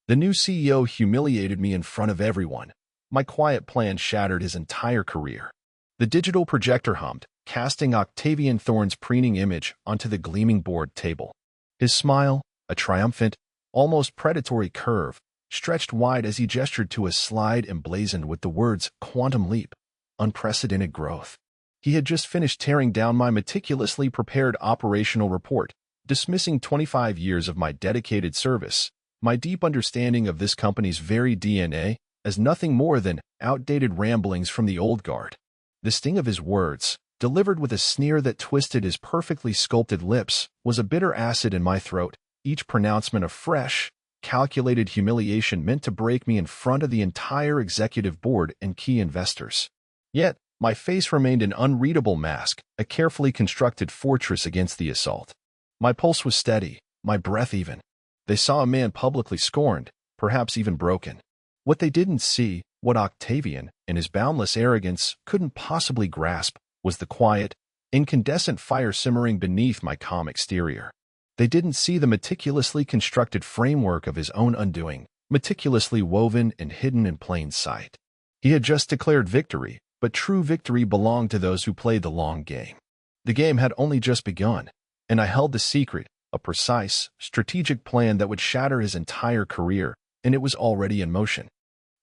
The new CEO humiliated me in front of everyone. My quiet plan shattered his entire career. The digital projector hummed, casting Octavian Thorne's preening image onto the gleaming board table. His smile, a triumphant, almost predatory curve, stretched wide as he gestured to a slide emblazoned with the words "Quantum Leap," unprecedented growth. He had just finished tearing down my meticulously prepared operational report, dismissing 25 years of my dedicated service, my deep understanding of this company's very DNA, as nothing more than outdated ramblings from the old guard. The sting of his words, delivered with a sneer that twisted his perfectly sculpted lips, was a bitter acid in my throat, each pronouncement a fresh, calculated humiliation meant to break me in front of the entire executive board and key investors. Yet, my face remained an unreadable mask, a carefully constructed fortress against the assault. My pulse was steady, my breath even. They saw a man publicly scorned, perhaps even broken. What they didn't see, what Octavian, in his boundless arrogance, couldn't possibly grasp, was the quiet, incandescent fire simmering beneath my calm exterior. They didn't see the meticulously constructed framework of his own undoing, meticulously woven and hidden in plain sight. He had just declared victory, but true victory belonged to those who played the long game. The game had only just begun, and I held the secret, a precise, strategic plan that would shatter his entire career, and it was already in motion.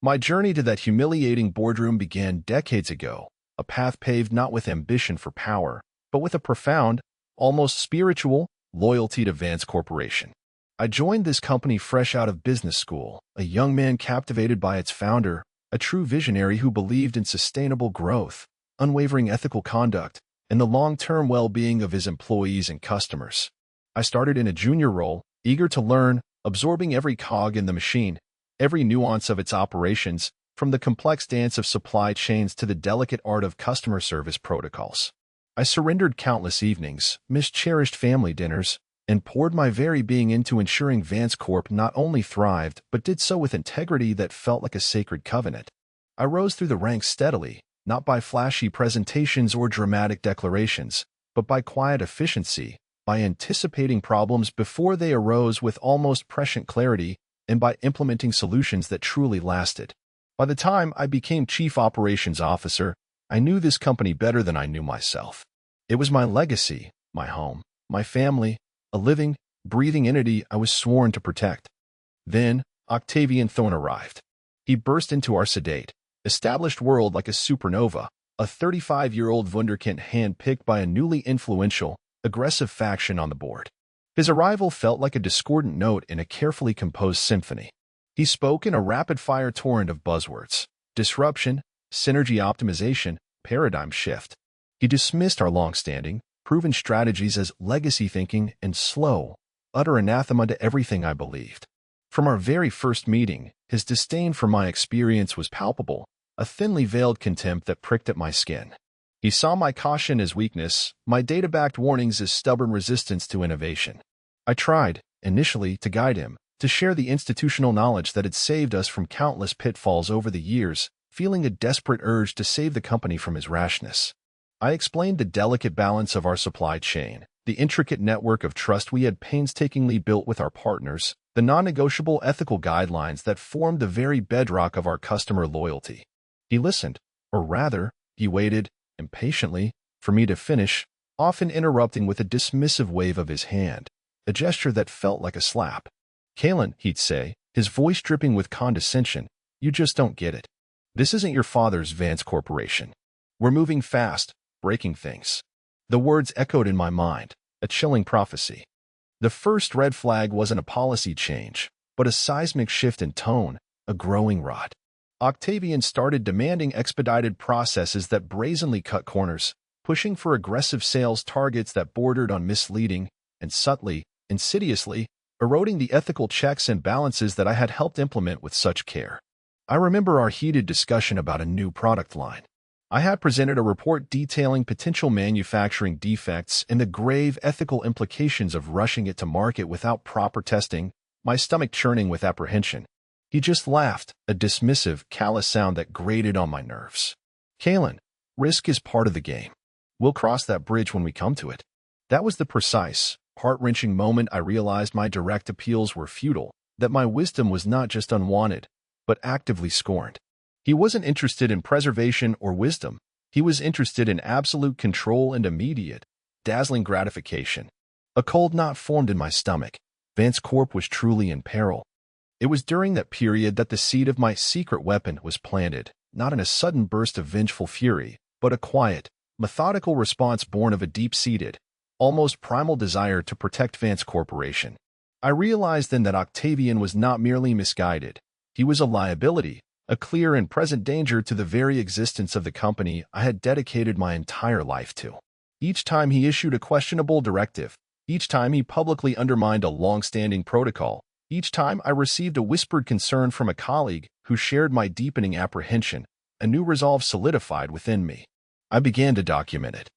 My journey to that humiliating boardroom began decades ago, a path paved not with ambition for power, but with a profound, almost spiritual, loyalty to Vance Corporation. I joined this company fresh out of business school, a young man captivated by its founder, a true visionary who believed in sustainable growth, unwavering ethical conduct, and the long-term well-being of his employees and customers. I started in a junior role, eager to learn, absorbing every cog in the machine, every nuance of its operations, from the complex dance of supply chains to the delicate art of customer service protocols. I surrendered countless evenings, missed cherished family dinners, and poured my very being into ensuring Vance Corp not only thrived, but did so with integrity that felt like a sacred covenant. I rose through the ranks steadily, not by flashy presentations or dramatic declarations, but by quiet efficiency, by anticipating problems before they arose with almost prescient clarity, and by implementing solutions that truly lasted. By the time I became Chief Operations Officer, I knew this company better than I knew myself. It was my legacy, my home, my family, a living, breathing entity I was sworn to protect. Then, Octavian Thorne arrived. He burst into our sedate, established world like a supernova, a 35-year-old wunderkind hand-picked by a newly influential, aggressive faction on the board. His arrival felt like a discordant note in a carefully composed symphony. He spoke in a rapid-fire torrent of buzzwords: disruption, synergy optimization, paradigm shift. He dismissed our long-standing, proven strategies as legacy thinking and slow, utter anathema to everything I believed. From our very first meeting, his disdain for my experience was palpable, a thinly veiled contempt that pricked at my skin. He saw my caution as weakness, my data-backed warnings as stubborn resistance to innovation. I tried, initially, to guide him, to share the institutional knowledge that had saved us from countless pitfalls over the years, feeling a desperate urge to save the company from his rashness. I explained the delicate balance of our supply chain, the intricate network of trust we had painstakingly built with our partners, the non-negotiable ethical guidelines that formed the very bedrock of our customer loyalty. He listened, or rather, he waited, impatiently, for me to finish, often interrupting with a dismissive wave of his hand, a gesture that felt like a slap. "Kaelan," he'd say, his voice dripping with condescension, "you just don't get it. This isn't your father's Vance Corporation. We're moving fast, breaking things." The words echoed in my mind, a chilling prophecy. The first red flag wasn't a policy change, but a seismic shift in tone, a growing rot. Octavian started demanding expedited processes that brazenly cut corners, pushing for aggressive sales targets that bordered on misleading, and subtly, insidiously, eroding the ethical checks and balances that I had helped implement with such care. I remember our heated discussion about a new product line. I had presented a report detailing potential manufacturing defects and the grave ethical implications of rushing it to market without proper testing, my stomach churning with apprehension. He just laughed, a dismissive, callous sound that grated on my nerves. "Kaelan, risk is part of the game. We'll cross that bridge when we come to it." That was the precise, heart-wrenching moment I realized my direct appeals were futile, that my wisdom was not just unwanted, but actively scorned. He wasn't interested in preservation or wisdom. He was interested in absolute control and immediate, dazzling gratification. A cold knot formed in my stomach. Vance Corp was truly in peril. It was during that period that the seed of my secret weapon was planted, not in a sudden burst of vengeful fury, but a quiet, methodical response born of a deep-seated, almost primal desire to protect Vance Corporation. I realized then that Octavian was not merely misguided. He was a liability, a clear and present danger to the very existence of the company I had dedicated my entire life to. Each time he issued a questionable directive, each time he publicly undermined a long-standing protocol, each time I received a whispered concern from a colleague who shared my deepening apprehension, a new resolve solidified within me. I began to document it,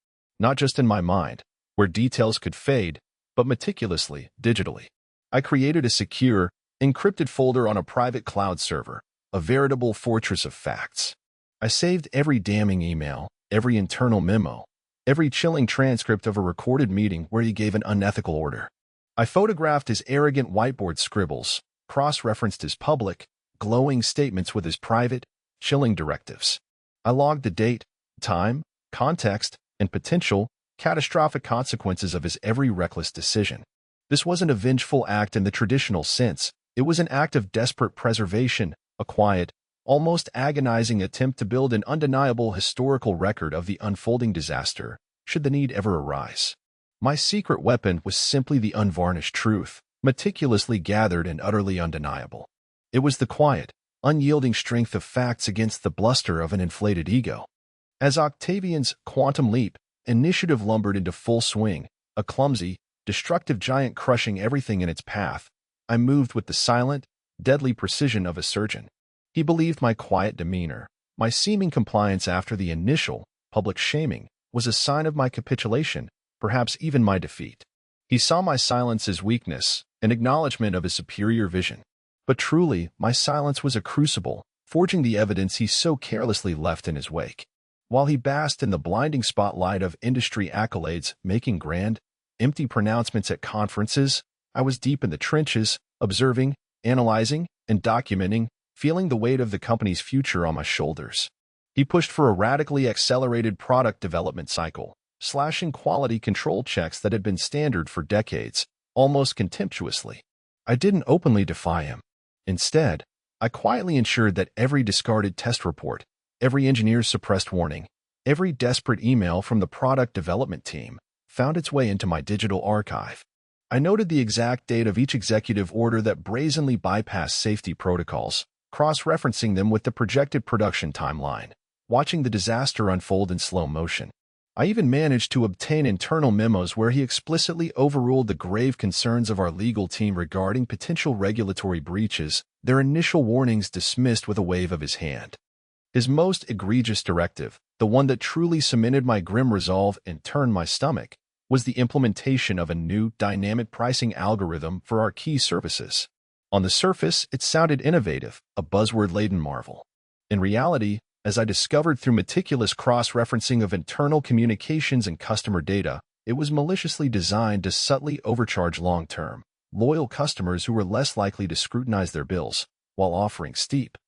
not just in my mind, where details could fade, but meticulously, digitally. I created a secure, encrypted folder on a private cloud server, a veritable fortress of facts. I saved every damning email, every internal memo, every chilling transcript of a recorded meeting where he gave an unethical order. I photographed his arrogant whiteboard scribbles, cross-referenced his public, glowing statements with his private, chilling directives. I logged the date, time, context, and potential, catastrophic consequences of his every reckless decision. This wasn't a vengeful act in the traditional sense. It was an act of desperate preservation, a quiet, almost agonizing attempt to build an undeniable historical record of the unfolding disaster, should the need ever arise. My secret weapon was simply the unvarnished truth, meticulously gathered and utterly undeniable. It was the quiet, unyielding strength of facts against the bluster of an inflated ego. As Octavian's quantum leap initiative lumbered into full swing, a clumsy, destructive giant crushing everything in its path, I moved with the silent, deadly precision of a surgeon. He believed my quiet demeanor, my seeming compliance after the initial, public shaming, was a sign of my capitulation, perhaps even my defeat. He saw my silence as weakness, an acknowledgement of his superior vision. But truly, my silence was a crucible, forging the evidence he so carelessly left in his wake. While he basked in the blinding spotlight of industry accolades, making grand, empty pronouncements at conferences, I was deep in the trenches, observing, analyzing, and documenting, feeling the weight of the company's future on my shoulders. He pushed for a radically accelerated product development cycle, slashing quality control checks that had been standard for decades, almost contemptuously. I didn't openly defy him. Instead, I quietly ensured that every discarded test report, every engineer's suppressed warning, every desperate email from the product development team found its way into my digital archive. I noted the exact date of each executive order that brazenly bypassed safety protocols, cross-referencing them with the projected production timeline, watching the disaster unfold in slow motion. I even managed to obtain internal memos where he explicitly overruled the grave concerns of our legal team regarding potential regulatory breaches, their initial warnings dismissed with a wave of his hand. His most egregious directive, the one that truly cemented my grim resolve and turned my stomach, was the implementation of a new dynamic pricing algorithm for our key services. On the surface, it sounded innovative, a buzzword-laden marvel. In reality, as I discovered through meticulous cross-referencing of internal communications and customer data, it was maliciously designed to subtly overcharge long-term, loyal customers who were less likely to scrutinize their bills, while offering steep,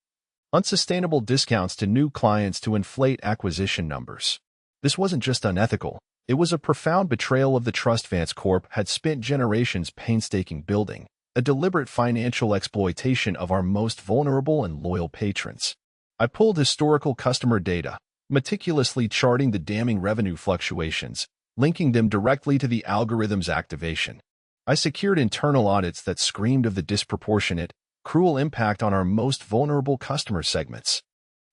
unsustainable discounts to new clients to inflate acquisition numbers. This wasn't just unethical, it was a profound betrayal of the trust Vance Corp had spent generations painstaking building, a deliberate financial exploitation of our most vulnerable and loyal patrons. I pulled historical customer data, meticulously charting the damning revenue fluctuations, linking them directly to the algorithm's activation. I secured internal audits that screamed of the disproportionate, cruel impact on our most vulnerable customer segments.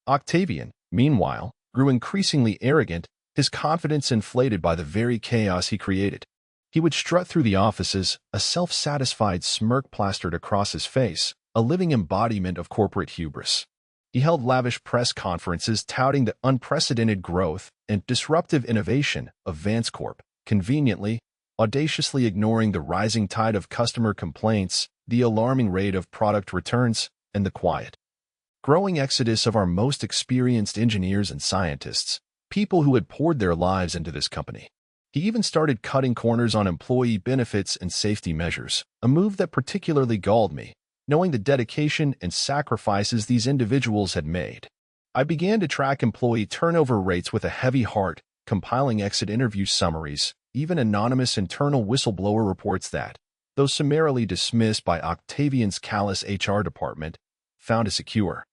Octavian, meanwhile, grew increasingly arrogant, his confidence inflated by the very chaos he created. He would strut through the offices, a self-satisfied smirk plastered across his face, a living embodiment of corporate hubris. He held lavish press conferences touting the unprecedented growth and disruptive innovation of Vance Corp, conveniently, audaciously ignoring the rising tide of customer complaints, the alarming rate of product returns, and the quiet, growing exodus of our most experienced engineers and scientists, people who had poured their lives into this company. He even started cutting corners on employee benefits and safety measures, a move that particularly galled me, knowing the dedication and sacrifices these individuals had made. I began to track employee turnover rates with a heavy heart, compiling exit interview summaries, even anonymous internal whistleblower reports that, though summarily dismissed by Octavian's callous HR department, found a secure,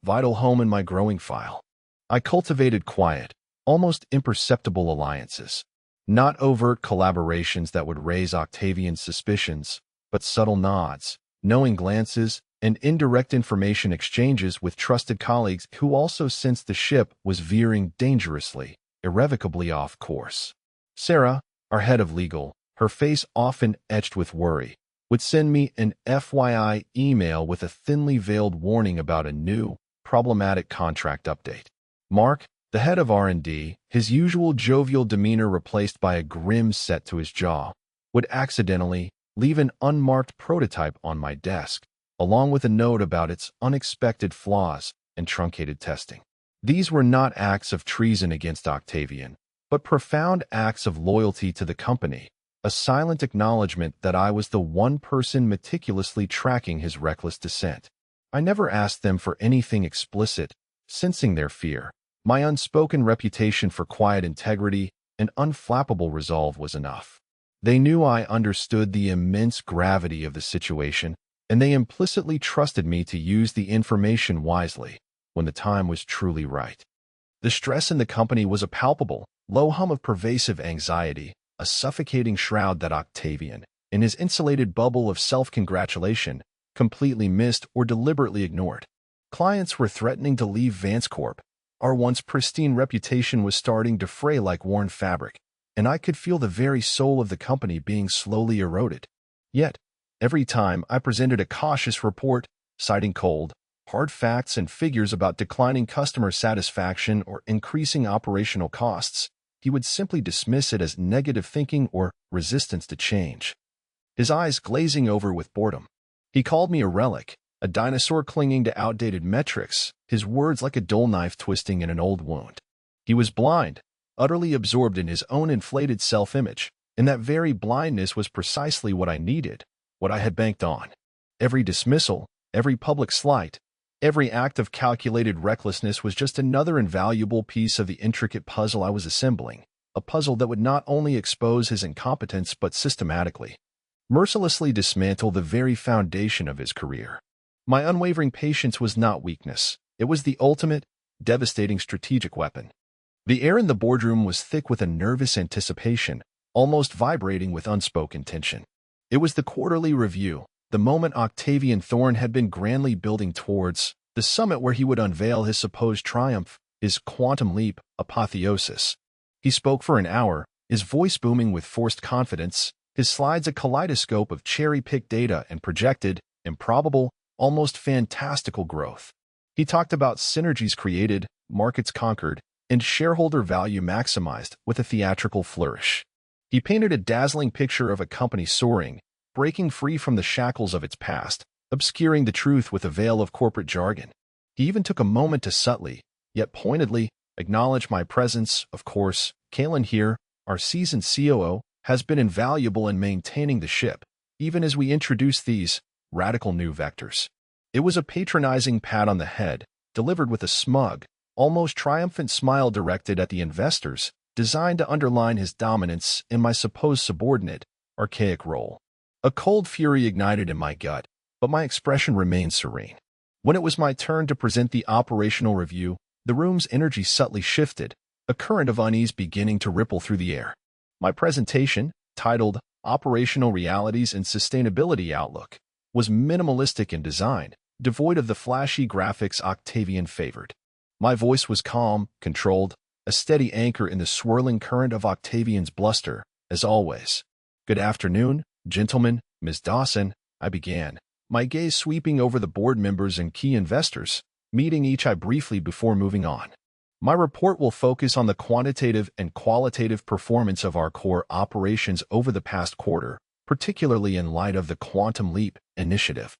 vital home in my growing file. I cultivated quiet, almost imperceptible alliances, not overt collaborations that would raise Octavian's suspicions, but subtle nods, knowing glances, and indirect information exchanges with trusted colleagues who also sensed the ship was veering dangerously, irrevocably off course. Sarah, our head of legal, her face often etched with worry, would send me an FYI email with a thinly veiled warning about a new, problematic contract update. Mark, the head of R&D, his usual jovial demeanor replaced by a grim set to his jaw, would accidentally leave an unmarked prototype on my desk, along with a note about its unexpected flaws and truncated testing. These were not acts of treason against Octavian, but profound acts of loyalty to the company, a silent acknowledgement that I was the one person meticulously tracking his reckless descent. I never asked them for anything explicit, sensing their fear. My unspoken reputation for quiet integrity and unflappable resolve was enough. They knew I understood the immense gravity of the situation, and they implicitly trusted me to use the information wisely when the time was truly right. The stress in the company was a palpable, low hum of pervasive anxiety, a suffocating shroud that Octavian, in his insulated bubble of self-congratulation, completely missed or deliberately ignored. Clients were threatening to leave Vance Corp. Our once pristine reputation was starting to fray like worn fabric, and I could feel the very soul of the company being slowly eroded. Yet, every time I presented a cautious report, citing cold, hard facts and figures about declining customer satisfaction or increasing operational costs, he would simply dismiss it as negative thinking or resistance to change, his eyes glazing over with boredom. He called me a relic, a dinosaur clinging to outdated metrics, his words like a dull knife twisting in an old wound. He was blind, utterly absorbed in his own inflated self-image, and that very blindness was precisely what I needed, what I had banked on. Every dismissal, every public slight, every act of calculated recklessness was just another invaluable piece of the intricate puzzle I was assembling, a puzzle that would not only expose his incompetence but systematically, mercilessly dismantle the very foundation of his career. My unwavering patience was not weakness. It was the ultimate, devastating strategic weapon. The air in the boardroom was thick with a nervous anticipation, almost vibrating with unspoken tension. It was the quarterly review, the moment Octavian Thorne had been grandly building towards, the summit where he would unveil his supposed triumph, his quantum leap apotheosis. He spoke for an hour, his voice booming with forced confidence, his slides a kaleidoscope of cherry-picked data and projected, improbable, almost fantastical growth. He talked about synergies created, markets conquered, and shareholder value maximized with a theatrical flourish. He painted a dazzling picture of a company soaring, breaking free from the shackles of its past, obscuring the truth with a veil of corporate jargon. He even took a moment to subtly, yet pointedly, acknowledge my presence. Of course, Kaelan here, our seasoned COO, has been invaluable in maintaining the ship, even as we introduce these radical new vectors. It was a patronizing pat on the head, delivered with a smug, almost triumphant smile directed at the investors, designed to underline his dominance in my supposed subordinate, archaic role. A cold fury ignited in my gut, but my expression remained serene. When it was my turn to present the operational review, the room's energy subtly shifted, a current of unease beginning to ripple through the air. My presentation, titled Operational Realities and Sustainability Outlook, was minimalistic in design, devoid of the flashy graphics Octavian favored. My voice was calm, controlled, a steady anchor in the swirling current of Octavian's bluster, as always. "Good afternoon, gentlemen, Ms. Dawson," I began, my gaze sweeping over the board members and key investors, meeting each eye briefly before moving on. My report will focus on the quantitative and qualitative performance of our core operations over the past quarter, particularly in light of the Quantum Leap initiative.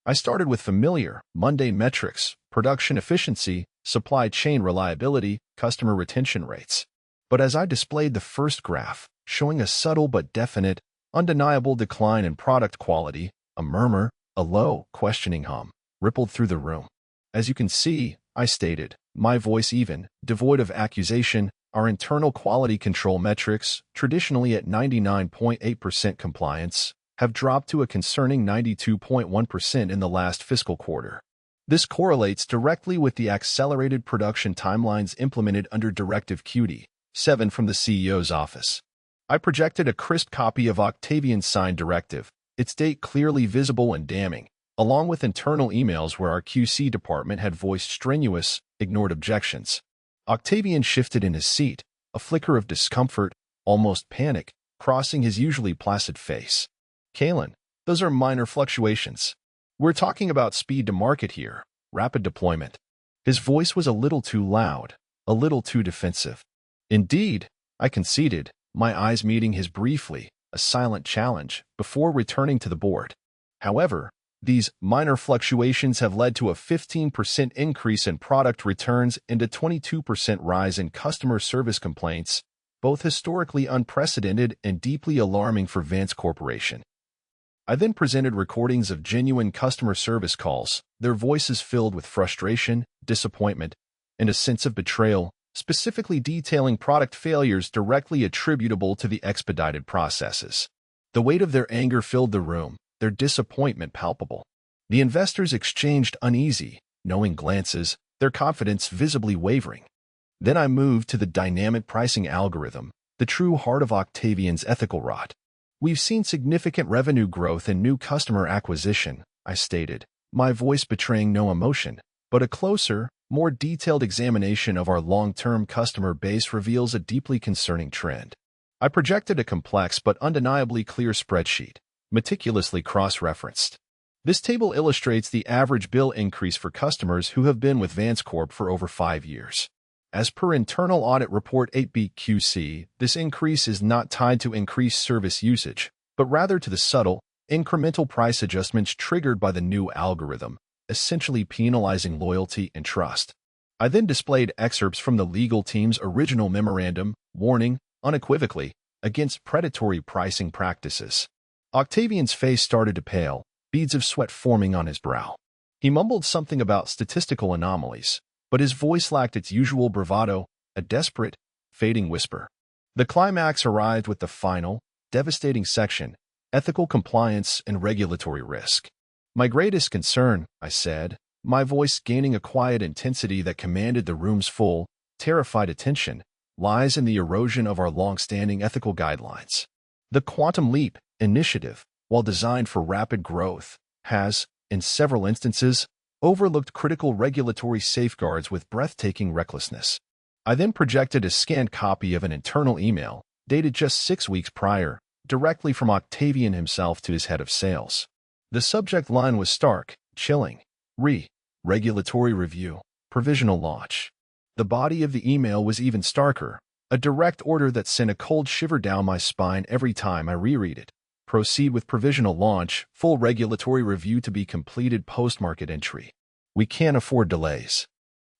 I started with familiar, mundane metrics, production efficiency, supply chain reliability, customer retention rates. But as I displayed the first graph, showing a subtle but definite, undeniable decline in product quality, a murmur, A low, questioning hum rippled through the room. As you can see, I stated, my voice even, devoid of accusation, our internal quality control metrics, traditionally at 99.8% compliance, have dropped to a concerning 92.1% in the last fiscal quarter. This correlates directly with the accelerated production timelines implemented under Directive QD-7 from the CEO's office. I projected a crisp copy of Octavian's signed directive, its date clearly visible and damning, along with internal emails where our QC department had voiced strenuous, ignored objections. Octavian shifted in his seat, a flicker of discomfort, almost panic, crossing his usually placid face. Kaelan, those are minor fluctuations. We're talking about speed to market here, rapid deployment. His voice was a little too loud, a little too defensive. Indeed, I conceded, my eyes meeting his briefly, a silent challenge, before returning to the board. However, these minor fluctuations have led to a 15% increase in product returns and a 22% rise in customer service complaints, both historically unprecedented and deeply alarming for Vance Corporation. I then presented recordings of genuine customer service calls, their voices filled with frustration, disappointment, and a sense of betrayal, specifically detailing product failures directly attributable to the expedited processes. The weight of their anger filled the room, their disappointment palpable. The investors exchanged uneasy, knowing glances, their confidence visibly wavering. Then I moved to the dynamic pricing algorithm, the true heart of Octavian's ethical rot. We've seen significant revenue growth and new customer acquisition, I stated, my voice betraying no emotion, but a closer, more detailed examination of our long-term customer base reveals a deeply concerning trend. I projected a complex but undeniably clear spreadsheet, meticulously cross-referenced. This table illustrates the average bill increase for customers who have been with Vance Corp for over 5 years. As per Internal Audit Report 8B-QC, this increase is not tied to increased service usage, but rather to the subtle, incremental price adjustments triggered by the new algorithm, essentially penalizing loyalty and trust. I then displayed excerpts from the legal team's original memorandum, warning, unequivocally, against predatory pricing practices. Octavian's face started to pale, beads of sweat forming on his brow. He mumbled something about statistical anomalies, but his voice lacked its usual bravado, a desperate, fading whisper. The climax arrived with the final, devastating section, ethical compliance and regulatory risk. My greatest concern, I said, my voice gaining a quiet intensity that commanded the room's full, terrified attention, lies in the erosion of our long-standing ethical guidelines. The Quantum Leap initiative, while designed for rapid growth, has, in several instances, overlooked critical regulatory safeguards with breathtaking recklessness. I then projected a scanned copy of an internal email, dated just 6 weeks prior, directly from Octavian himself to his head of sales. The subject line was stark, chilling. Regulatory review, provisional launch. The body of the email was even starker, a direct order that sent a cold shiver down my spine every time I reread it. Proceed with provisional launch, full regulatory review to be completed post-market entry. We can't afford delays.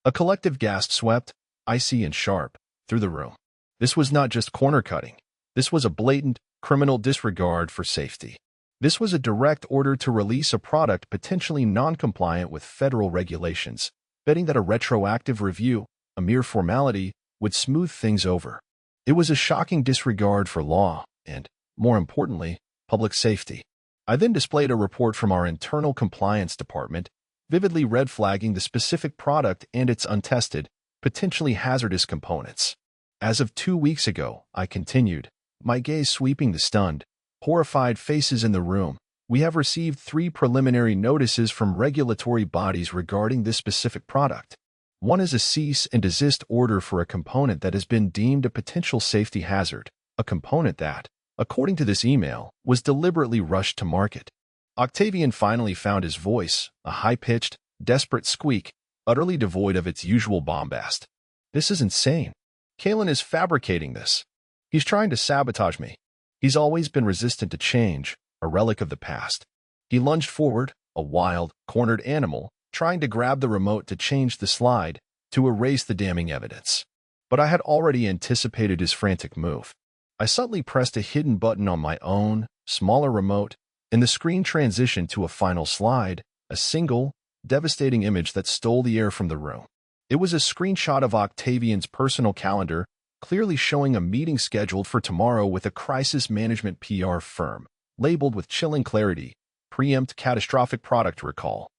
A collective gasp swept, icy and sharp, through the room. This was not just corner-cutting. This was a blatant, criminal disregard for safety. This was a direct order to release a product potentially non-compliant with federal regulations, betting that a retroactive review, a mere formality, would smooth things over. It was a shocking disregard for law and, more importantly, public safety. I then displayed a report from our internal compliance department, vividly red-flagging the specific product and its untested, potentially hazardous components. As of 2 weeks ago, I continued, my gaze sweeping the stunned, horrified faces in the room, we have received 3 preliminary notices from regulatory bodies regarding this specific product. One is a cease and desist order for a component that has been deemed a potential safety hazard, a component that, according to this email, was deliberately rushed to market. Octavian finally found his voice, a high-pitched, desperate squeak, utterly devoid of its usual bombast. This is insane. Kaelan is fabricating this. He's trying to sabotage me. He's always been resistant to change, a relic of the past. He lunged forward, a wild, cornered animal, trying to grab the remote to change the slide, to erase the damning evidence. But I had already anticipated his frantic move. I subtly pressed a hidden button on my own, smaller remote, and the screen transitioned to a final slide, a single, devastating image that stole the air from the room. It was a screenshot of Octavian's personal calendar, clearly showing a meeting scheduled for tomorrow with a crisis management PR firm, labeled with chilling clarity, "Preempt catastrophic product recall."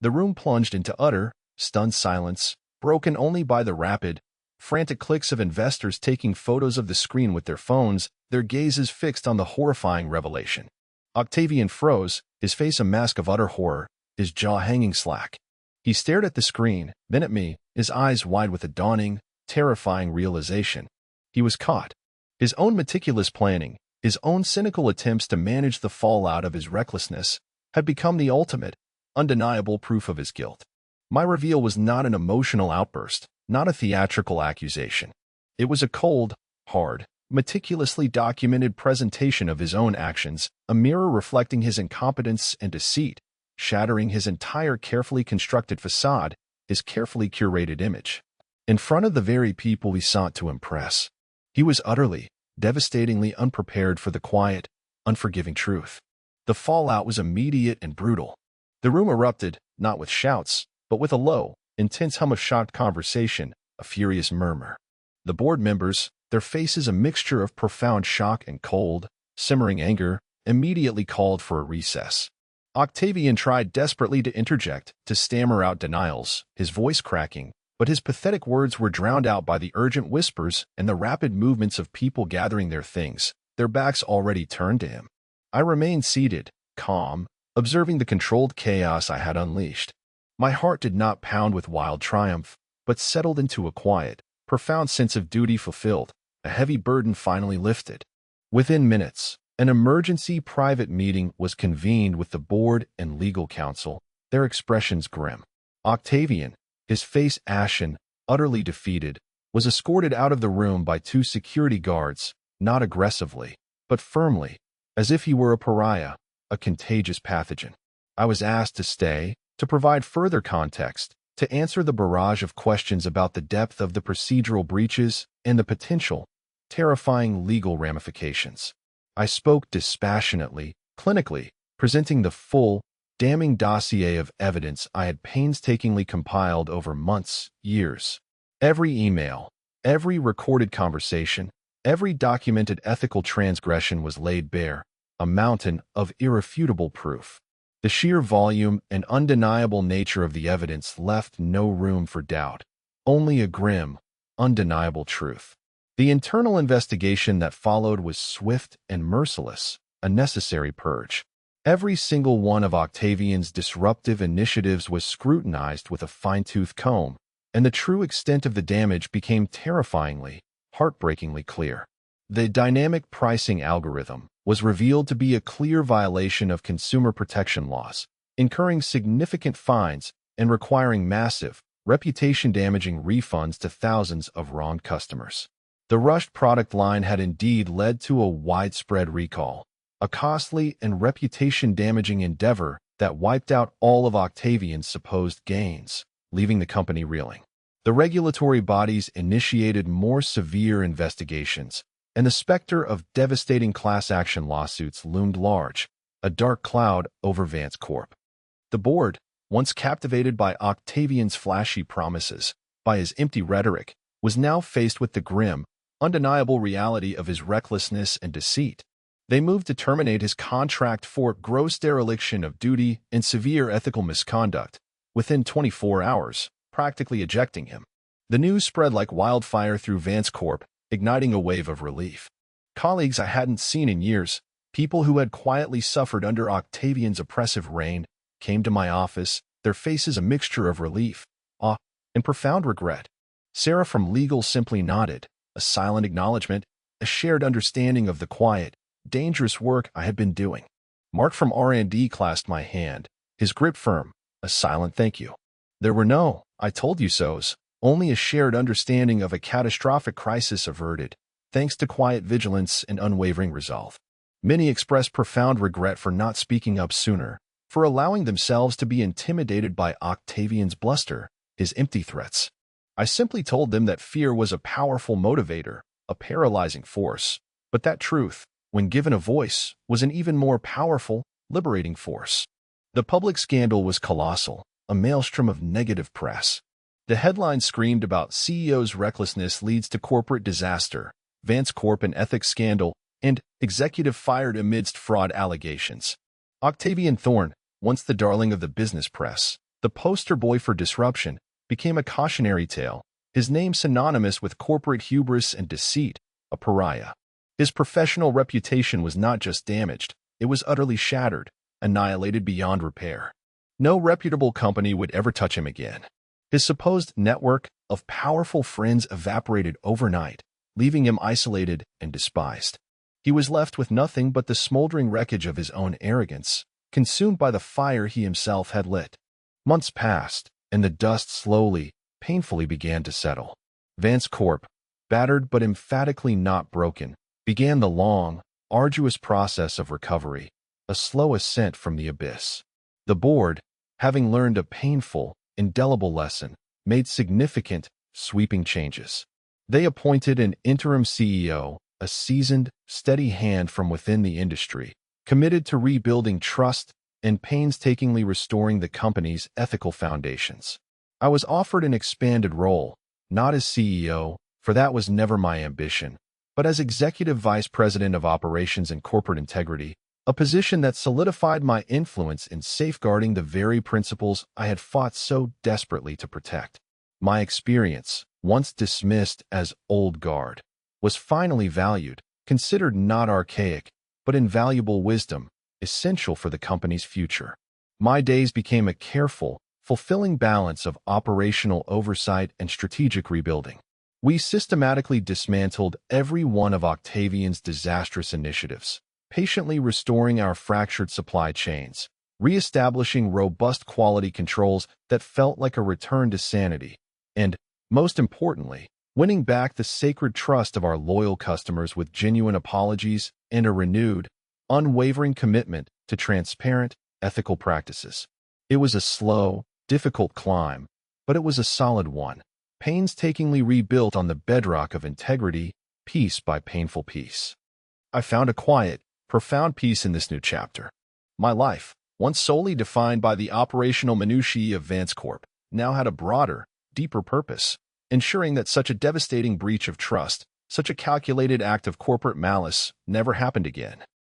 The room plunged into utter, stunned silence, broken only by the rapid, frantic clicks of investors taking photos of the screen with their phones, their gazes fixed on the horrifying revelation. Octavian froze, his face a mask of utter horror, his jaw hanging slack. He stared at the screen, then at me, his eyes wide with a dawning, terrifying realization. He was caught. His own meticulous planning, his own cynical attempts to manage the fallout of his recklessness, had become the ultimate, undeniable proof of his guilt. My reveal was not an emotional outburst, not a theatrical accusation. It was a cold, hard, meticulously documented presentation of his own actions, a mirror reflecting his incompetence and deceit, shattering his entire carefully constructed facade, his carefully curated image. In front of the very people he sought to impress. He was utterly, devastatingly unprepared for the quiet, unforgiving truth. The fallout was immediate and brutal. The room erupted, not with shouts, but with a low, intense hum of shocked conversation, a furious murmur. The board members, their faces a mixture of profound shock and cold, simmering anger, immediately called for a recess. Octavian tried desperately to interject, to stammer out denials, his voice cracking, but his pathetic words were drowned out by the urgent whispers and the rapid movements of people gathering their things, their backs already turned to him. I remained seated, calm, observing the controlled chaos I had unleashed. My heart did not pound with wild triumph, but settled into a quiet, profound sense of duty fulfilled, a heavy burden finally lifted. Within minutes, an emergency private meeting was convened with the board and legal counsel, their expressions grim. Octavian, his face ashen, utterly defeated, was escorted out of the room by 2 security guards, not aggressively, but firmly, as if he were a pariah, a contagious pathogen. I was asked to stay, to provide further context, to answer the barrage of questions about the depth of the procedural breaches and the potential, terrifying legal ramifications. I spoke dispassionately, clinically, presenting the full, damning dossier of evidence I had painstakingly compiled over months, years. Every email, every recorded conversation, every documented ethical transgression was laid bare, a mountain of irrefutable proof. The sheer volume and undeniable nature of the evidence left no room for doubt, only a grim, undeniable truth. The internal investigation that followed was swift and merciless, a necessary purge. Every single one of Octavian's disruptive initiatives was scrutinized with a fine-tooth comb, and the true extent of the damage became terrifyingly, heartbreakingly clear. The dynamic pricing algorithm was revealed to be a clear violation of consumer protection laws, incurring significant fines and requiring massive, reputation-damaging refunds to thousands of wronged customers. The rushed product line had indeed led to a widespread recall, a costly and reputation-damaging endeavor that wiped out all of Octavian's supposed gains, leaving the company reeling. The regulatory bodies initiated more severe investigations, and the specter of devastating class action lawsuits loomed large, a dark cloud over Vance Corp. The board, once captivated by Octavian's flashy promises, by his empty rhetoric, was now faced with the grim, undeniable reality of his recklessness and deceit. They moved to terminate his contract for gross dereliction of duty and severe ethical misconduct, within 24 hours, practically ejecting him. The news spread like wildfire through Vance Corp, igniting a wave of relief. Colleagues I hadn't seen in years, people who had quietly suffered under Octavian's oppressive reign, came to my office, their faces a mixture of relief, awe, and profound regret. Sarah from legal simply nodded, a silent acknowledgement, a shared understanding of the quiet, dangerous work I had been doing. Mark from R&D clasped my hand, his grip firm, a silent thank you. There were no, I told you so's, only a shared understanding of a catastrophic crisis averted, thanks to quiet vigilance and unwavering resolve. Many expressed profound regret for not speaking up sooner, for allowing themselves to be intimidated by Octavian's bluster, his empty threats. I simply told them that fear was a powerful motivator, a paralyzing force, but that truth, when given a voice, was an even more powerful, liberating force. The public scandal was colossal, a maelstrom of negative press. The headlines screamed about CEO's recklessness leads to corporate disaster, Vance Corp and ethics scandal, and executive fired amidst fraud allegations. Octavian Thorne, once the darling of the business press, the poster boy for disruption, became a cautionary tale, his name synonymous with corporate hubris and deceit, a pariah. His professional reputation was not just damaged, it was utterly shattered, annihilated beyond repair. No reputable company would ever touch him again. His supposed network of powerful friends evaporated overnight, leaving him isolated and despised. He was left with nothing but the smoldering wreckage of his own arrogance, consumed by the fire he himself had lit. Months passed, and the dust slowly, painfully began to settle. Vance Corp, battered but emphatically not broken, began the long, arduous process of recovery, a slow ascent from the abyss. The board, having learned a painful, indelible lesson, made significant, sweeping changes. They appointed an interim CEO, a seasoned, steady hand from within the industry, committed to rebuilding trust and painstakingly restoring the company's ethical foundations. I was offered an expanded role, not as CEO, for that was never my ambition, but as Executive Vice President of Operations and Corporate Integrity, a position that solidified my influence in safeguarding the very principles I had fought so desperately to protect. My experience, once dismissed as old guard, was finally valued, considered not archaic, but invaluable wisdom, essential for the company's future. My days became a careful, fulfilling balance of operational oversight and strategic rebuilding. We systematically dismantled every one of Octavian's disastrous initiatives, patiently restoring our fractured supply chains, re-establishing robust quality controls that felt like a return to sanity, and, most importantly, winning back the sacred trust of our loyal customers with genuine apologies and a renewed, unwavering commitment to transparent, ethical practices. It was a slow, difficult climb, but it was a solid one, painstakingly rebuilt on the bedrock of integrity, piece by painful piece. I found a quiet, profound peace in this new chapter. My life, once solely defined by the operational minutiae of Vance Corp, now had a broader, deeper purpose, ensuring that such a devastating breach of trust, such a calculated act of corporate malice, never happened again.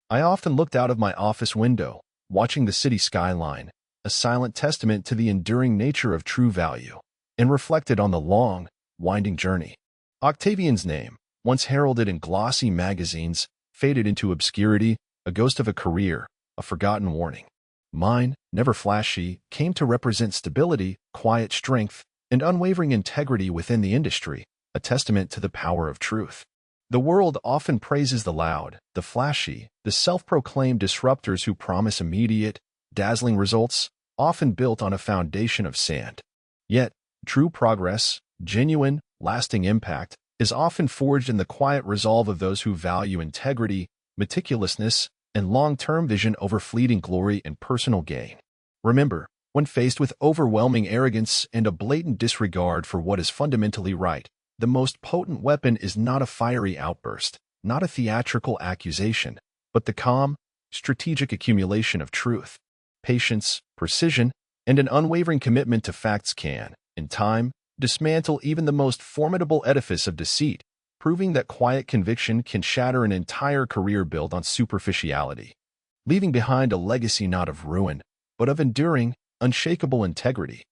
I often looked out of my office window, watching the city skyline, a silent testament to the enduring nature of true value, and reflected on the long, winding journey. Octavian's name, once heralded in glossy magazines, faded into obscurity, a ghost of a career, a forgotten warning. Mine, never flashy, came to represent stability, quiet strength, and unwavering integrity within the industry, a testament to the power of truth. The world often praises the loud, the flashy, the self-proclaimed disruptors who promise immediate, dazzling results, often built on a foundation of sand. Yet, true progress, genuine, lasting impact, is often forged in the quiet resolve of those who value integrity, meticulousness, and long-term vision over fleeting glory and personal gain. Remember, when faced with overwhelming arrogance and a blatant disregard for what is fundamentally right, the most potent weapon is not a fiery outburst, not a theatrical accusation, but the calm, strategic accumulation of truth. Patience, precision, and an unwavering commitment to facts can, in time, dismantle even the most formidable edifice of deceit, proving that quiet conviction can shatter an entire career built on superficiality, leaving behind a legacy not of ruin, but of enduring, unshakable integrity.